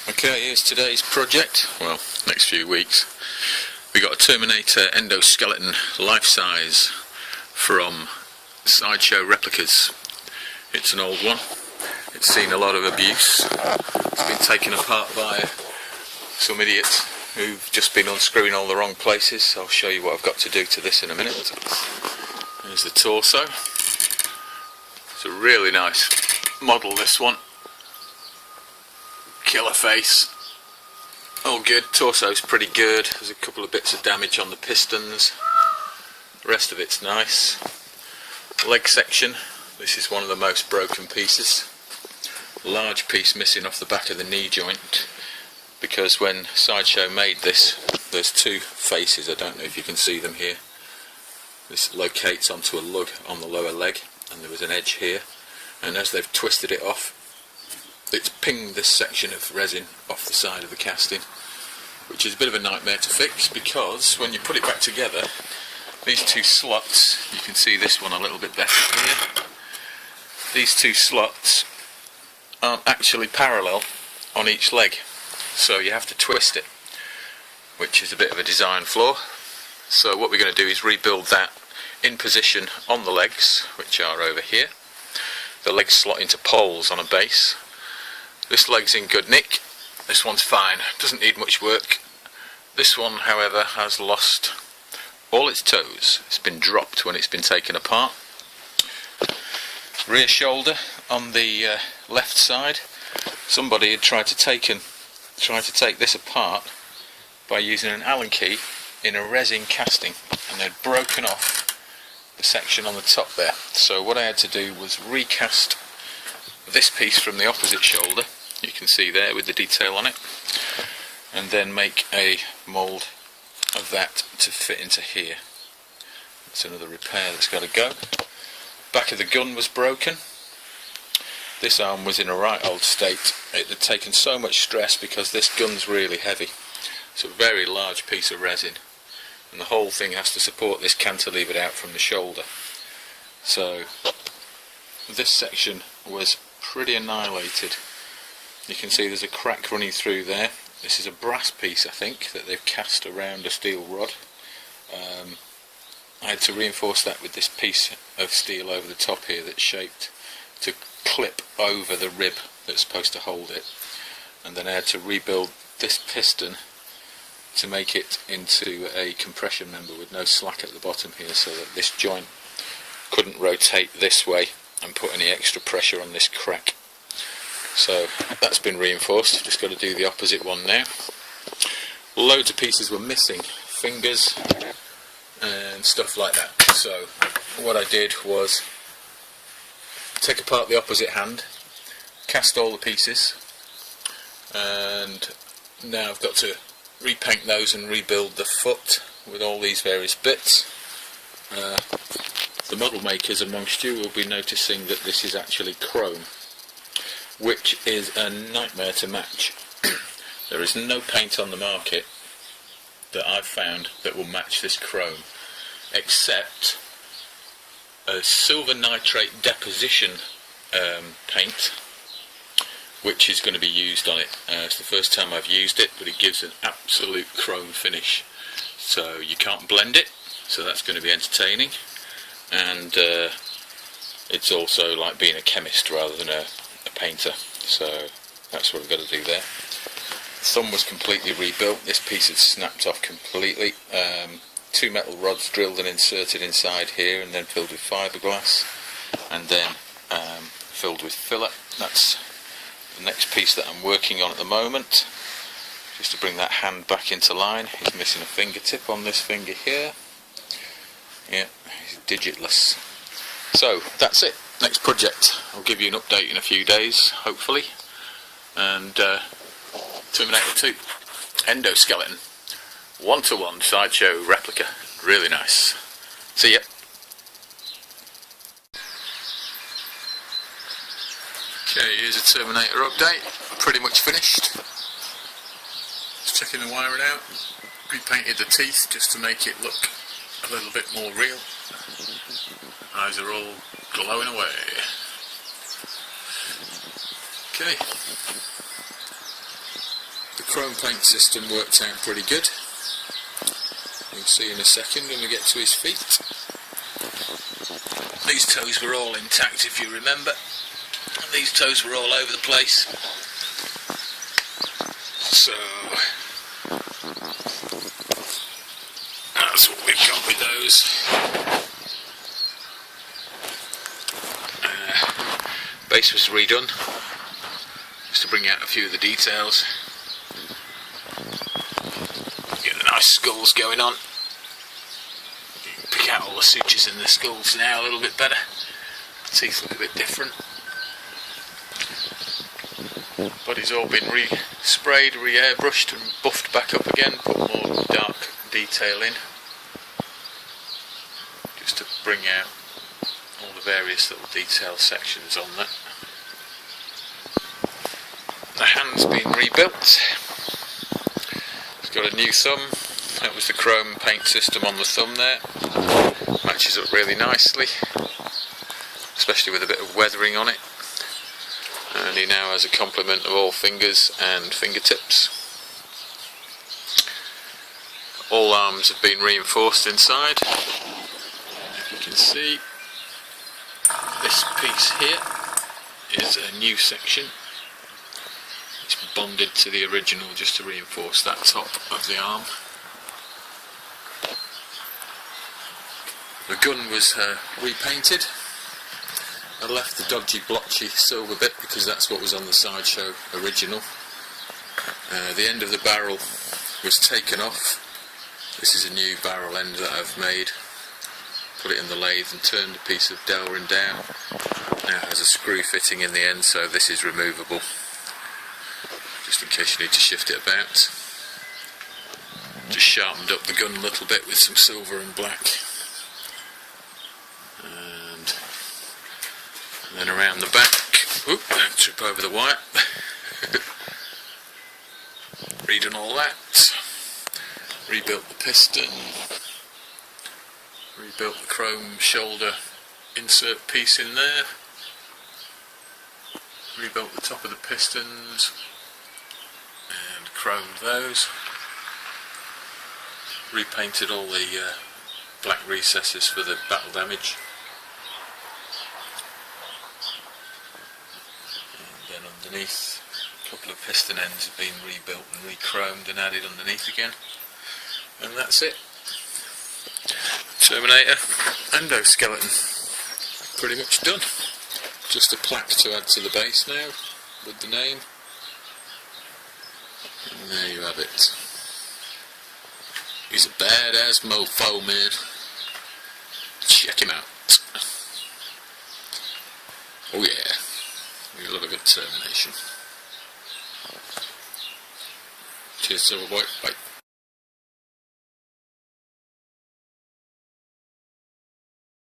Okay, here's today's project, well, next few weeks. We got a Terminator Endo Skeleton life-size from Sideshow Replicas. It's an old one, it's seen a lot of abuse, it's been taken apart by some idiots who've just been unscrewing all the wrong places. I'll show you what I've got to do to this in a minute. Here's the torso. It's a really nice model, this one. Killer face, all good. Torso's pretty good. There's a couple of bits of damage on the pistons, the rest of it's nice. Leg section, this is one of the most broken pieces. Large piece missing off the back of the knee joint, because when Sideshow made this, there's two faces, I don't know if you can see them here. This locates onto a lug on the lower leg, and there was an edge here, and as they've twisted it off, it's pinged this section of resin off the side of the casting, which is a bit of a nightmare to fix, because when you put it back together, these two slots, you can see this one a little bit better here, these two slots aren't actually parallel on each leg, so you have to twist it, which is a bit of a design flaw. So what we're going to do is rebuild that in position on the legs, which are over here. The legs slot into poles on a base. This leg's in good nick, this one's fine, doesn't need much work. This one, however, has lost all its toes. It's been dropped when it's been taken apart. Rear shoulder on the left side, somebody had tried to take this apart by using an Allen key in a resin casting, and they'd broken off the section on the top there. So what I had to do was recast this piece from the opposite shoulder, you can see there with the detail on it, and then make a mould of that to fit into here. That's another repair that's got to go. Back of the gun was broken. This arm was in a right old state. It had taken so much stress because this gun's really heavy. It's a very large piece of resin, and the whole thing has to support this cantilevered out from the shoulder. So this section was pretty annihilated. You can see there's a crack running through there. This is a brass piece, I think, that they've cast around a steel rod. I had to reinforce that with this piece of steel over the top here that's shaped to clip over the rib that's supposed to hold it. And then I had to rebuild this piston to make it into a compression member with no slack at the bottom here, so that this joint couldn't rotate this way and put any extra pressure on this crack. So that's been reinforced, just got to do the opposite one now. Loads of pieces were missing, fingers and stuff like that. So what I did was take apart the opposite hand, cast all the pieces, and now I've got to repaint those and rebuild the foot with all these various bits. The model makers amongst you will be noticing that this is actually chrome, which is a nightmare to match. There is no paint on the market that I've found that will match this chrome, except a silver nitrate deposition paint, which is going to be used on it. It's the first time I've used it, but it gives an absolute chrome finish. So you can't blend it, so that's going to be entertaining. And it's also like being a chemist rather than a painter, so that's what I've got to do there. The thumb was completely rebuilt. This piece had snapped off completely. Two metal rods drilled and inserted inside here, and then filled with fiberglass, and then filled with filler. That's the next piece that I'm working on at the moment, just to bring that hand back into line. He's missing a fingertip on this finger here. Yeah, he's digitless. So that's it. Next project. I'll give you an update in a few days, hopefully. And Terminator 2, Endo Skeleton, 1-to-1 Sideshow replica. Really nice. See ya. Okay, here's a Terminator update. Pretty much finished. Just checking the wiring out. Repainted the teeth just to make it look a little bit more real. Eyes are all glowing away. Okay. The chrome paint system worked out pretty good. You'll see in a second when we get to his feet. These toes were all intact, if you remember. These toes were all over the place. So that's what we've got with those. Base was redone, just to bring out a few of the details. Get the nice skulls going on. Pick out all the sutures in the skulls now a little bit better. The teeth look a bit different. Body's all been re-sprayed, re-airbrushed and buffed back up again, put more dark detail in, just to bring out all the various little detail sections on that. The hand's been rebuilt. It's got a new thumb. That was the chrome paint system on the thumb there. Matches up really nicely, especially with a bit of weathering on it. And he now has a complement of all fingers and fingertips. All arms have been reinforced inside. If you can see, this piece here is a new section. It's bonded to the original just to reinforce that top of the arm. The gun was repainted. I left the dodgy blotchy silver bit because that's what was on the Sideshow original. The end of the barrel was taken off. This is a new barrel end that I've made. Put it in the lathe and turned a piece of Delrin down. Now it has a screw fitting in the end, so this is removable, just in case you need to shift it about. Just sharpened up the gun a little bit with some silver and black. And then around the back, oop, trip over the wire. Redone all that. Rebuilt the piston. Rebuilt the chrome shoulder insert piece in there. Rebuilt the top of the pistons and chromed those. Repainted all the black recesses for the battle damage. And then underneath, a couple of piston ends have been rebuilt and re-chromed and added underneath again. And that's it. Terminator, Endo Skeleton. Pretty much done. Just a plaque to add to the base now with the name. And there you have it. He's a badass mofo, man. Check him out. Oh yeah, we love a good termination. Cheers, Silverboy. Bye.